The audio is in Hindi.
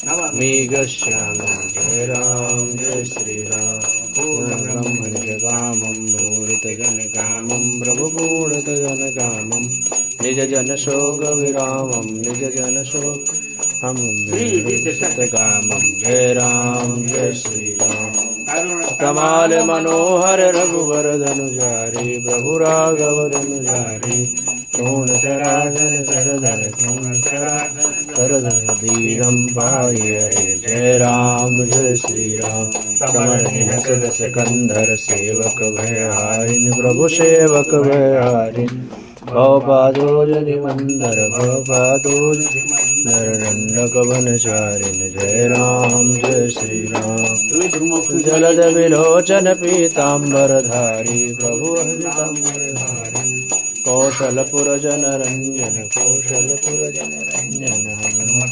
मेघश्यामं जय राम जय श्री राम पूर्णब्रह्मण्यकामं भूरितजनकामं प्रभुपूर्णतजनकामं निजजनशोकविरामं निजजनशोककामं जय राम जय श्री राम कमाल मनोहर रघुवर धनुजारी प्रभु राघव धनुजारी कौन चराचर सरधर कौन सरधर दीनम पाहि हरे जय राम जय श्री राम समर सदस कंधर सेवक भयहारिन प्रभु सेवक भयहारिन भवपादोज निमंदर भवपादोज नरदंडक वनचारिन जय राम जय श्री राम जलद विलोचन पीताम्बरधारी प्रभु हरिताम्बरधारी कौशलपुर जनरंजन हनुमत